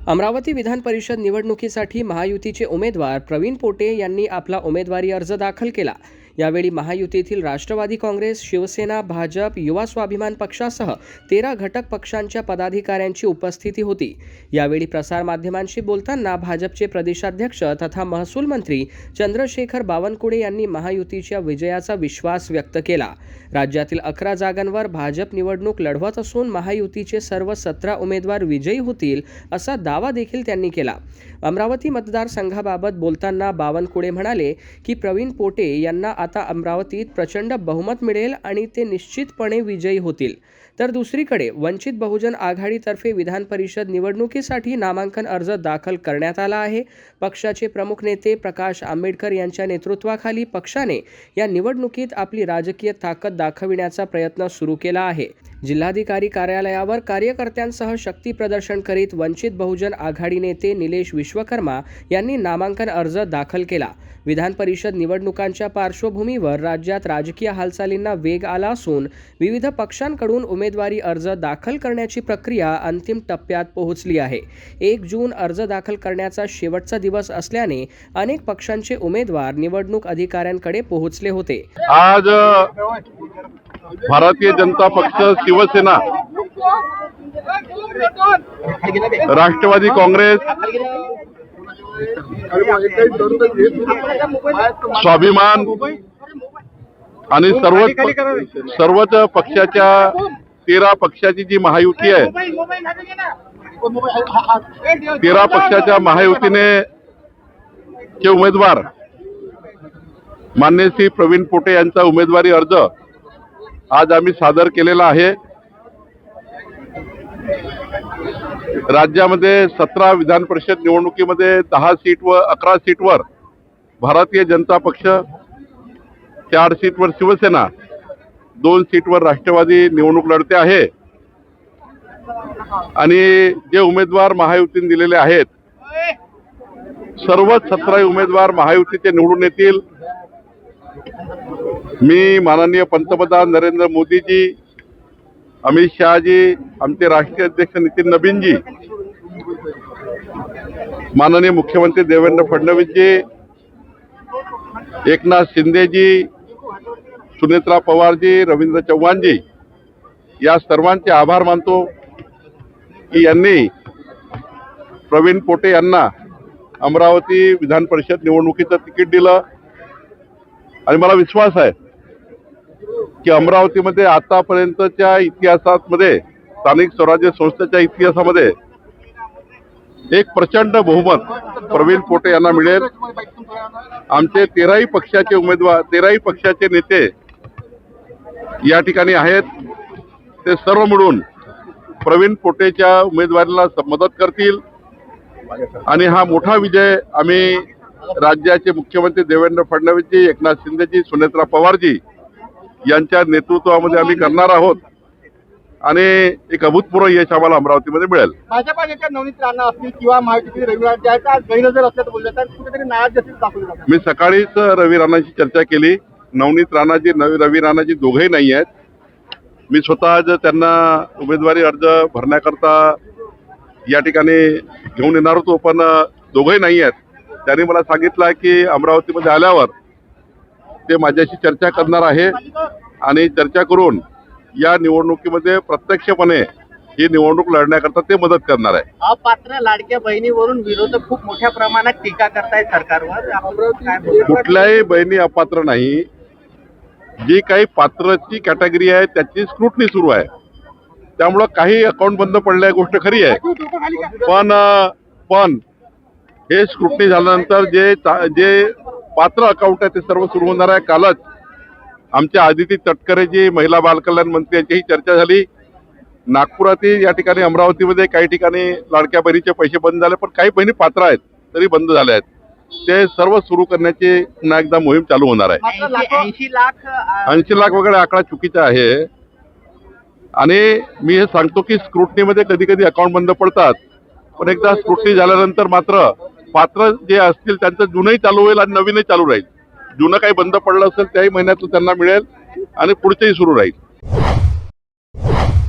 अमरावती विधान परिषद निवडणुकीसाठी महायुतीचे उमेदवार प्रवीण पोटे यांनी आपला उमेदवारी अर्ज दाखल केला। यावेळी महायुतीतील राष्ट्रवादी काँग्रेस, शिवसेना, भाजप, युवा स्वाभिमान पक्षासह 13 घटक पक्षांच्या पदाधिकाऱ्यांची उपस्थिती होती। यावेळी प्रसारमाध्यमांशी बोलताना भाजपचे प्रदेशाध्यक्ष तथा महसूल मंत्री चंद्रशेखर बावनकुळे यांनी महायुतीच्या विजयाचा विश्वास व्यक्त केला। राज्यातील 11 जागांवर भाजप निवडणूक लढवत असून महायुतीचे सर्व 17 उमेदवार विजयी होतील असा दावा देखील त्यांनी केला। अमरावती मतदारसंघाबाबत बोलताना बावनकुळे म्हणाले की प्रवीण पोटे यांना आता अमरावतीत प्रचंड बहुमत मिळेल आणि ते निश्चितपणे विजयी होतील। तर दुसरीकडे वंचित बहुजन आघाडीतर्फे विधान परिषद निवडणुकीसाठी नामांकन अर्ज दाखल करण्यात आला आहे। पक्षाचे प्रमुख नेते प्रकाश आंबेडकर यांच्या नेतृत्वाखाली पक्षाने या निवडणुकीत आपली राजकीय ताकद दाखविण्याचा प्रयत्न सुरू केला आहे। जिल्हाधिकारी कार्यालयावर कार्यकर्त्यांसह शक्ती प्रदर्शन करीत वंचित बहुजन आघाडी नेते निलेश विश्वकर्मा यांनी नामांकन अर्ज दाखल केला। विधान परिषद निवडणुकांच्या पार्श्वभूमीवर राज्यात राजकीय हालचालींना वेग आला असून विविध पक्षांकडून उमेदवारी अर्ज दाखल करण्याची प्रक्रिया अंतिम टप्प्यात पोहोचली आहे। 1 जून अर्ज दाखल करण्याचा शेवटचा दिवस असल्याने अनेक पक्षांचे उमेदवार निवडणूक अधिकाऱ्यांकडे पोहोचले होते। आज भारतीय जनता पक्ष, शिवसेना, राष्ट्रवादी काँग्रेस, स्वाभिमान आणि सर्वच पक्षाच्या 13 पक्षाची जी महायुती आहे, 13 पक्षाच्या महायुतीने चे उमेदवार माननीय श्री प्रवीण पोटे यांचा उमेदवारी अर्ज आज आम्ही सादर केलेला आहे। राज्यामध्ये 17 विधान परिषद निवडणुकीमध्ये 10 सीट व 11 सीटवर भारतीय जनता पक्ष, 4 सीटवर शिवसेना, 2 सीटवर राष्ट्रवादी निवडणूक लढते आहे। आणि जे उमेदवार महायुतीने दिलेले आहेत, सर्व 17 उमेदवार महायुतीचे निवडून येतील। मी माननीय पंतप्रधान नरेंद्र मोदीजी, अमित शहाजी, आमचे राष्ट्रीय अध्यक्ष नितीन नबीनजी, माननीय मुख्यमंत्री देवेंद्र फडणवीसजी, एकनाथ शिंदेजी, सुनेत्रा पवारजी, रवींद्र चव्हाणजी या सर्वांचे आभार मानतो की यांनी प्रवीण पोटे यांना अमरावती विधान परिषद निवडणुकीचं तिकीट दिलं। आणि मला विश्वास आहे की अमरावतीमध्ये आतापर्यंतच्या इतिहासामध्ये, स्थानिक स्वराज्य संस्थेच्या इतिहासामध्ये एक प्रचंड बहुमत प्रवीण पोटे यांना मिळेल। आमचे 13ही पक्षाचे उमेदवार, 13ही पक्षाचे नेते या ठिकाणी आहेत। ते सर्व मिळून प्रवीण पोटेच्या उमेदवारीला मदत करतील आणि हा मोठा विजय आम्ही राज्याचे मुख्यमंत्री देवेंद्र फडणवीसजी, एकनाथ शिंदेजी, सुनेत्रा पवारजी यांच्या नेतृत्वामध्ये आम्ही करणार आहोत आणि एक अभूतपूर्व यश आम्हाला अमरावतीमध्ये मिळेल। भाजपा नेते नवनीत राणा असतील किंवा महायुतीचे रवी राणा ज्याचा गैरहजर असल्याचं बोलले जातात, कुठेतरी नाराज असतील दाखवले जातात। मी सकाळीच रवी राणांशी चर्चा केली। नवनीत राणाजी, रवी राणाजी दोघेही नाही आहेत। मी स्वतः आज त्यांना उमेदवारी अर्ज भरण्याकरता या ठिकाणी घेऊन येणार होतो, पण दोघेही नाही आहेत। त्यांनी मला सांगितलं की अमरावतीमध्ये आल्यावर ते माझ्याशी चर्चा करणार आहे आणि चर्चा करून या निवडणुकीमध्ये प्रत्यक्षपणे ही निवडणूक लढण्याकरता ते मदत करणार आहे। अपात्र लाडक्या बहिणीवरून विरोधक खूप मोठ्या प्रमाणात टीका करतायत सरकारवर। कुठल्याही बहिणी अपात्र नाही। जी काही पात्रची कॅटेगरी आहे त्याची स्क्रुटनी सुरू आहे, त्यामुळं काही अकाउंट बंद पडल्या गोष्ट खरी आहे। पण हे स्क्रुटनी झाल्यानंतर जे पात्र अकाउंट आहे ते सर्व सुरू होणार आहे। कालच आमच्या आदिती तटकरे जी महिला बालकल्याण मंत्री यांचीही चर्चा झाली। नागपुरातील या ठिकाणी, अमरावतीमध्ये काही ठिकाणी लाडक्या बहिणीचे पैसे बंद झाले, पण काही बहिणी पात्र आहेत तरी बंद झाले आहेत। ते सर्व सुरू करण्याची पुन्हा एकदा मोहीम चालू होणार आहे। 80 लाख वगैरे आकडा चुकीचा आहे आणि मी हे सांगतो की स्क्रुटनीमध्ये कधी कधी अकाउंट बंद पडतात, पण एकदा स्क्रुटनी झाल्यानंतर मात्र पात्र जे असतील त्यांचं जुनही चालू होईल आणि नवीनही चालू राहील। जुनं काही बंद पडलं असेल त्याही महिन्यातून त्यांना मिळेल आणि पुढचंही सुरू राहील।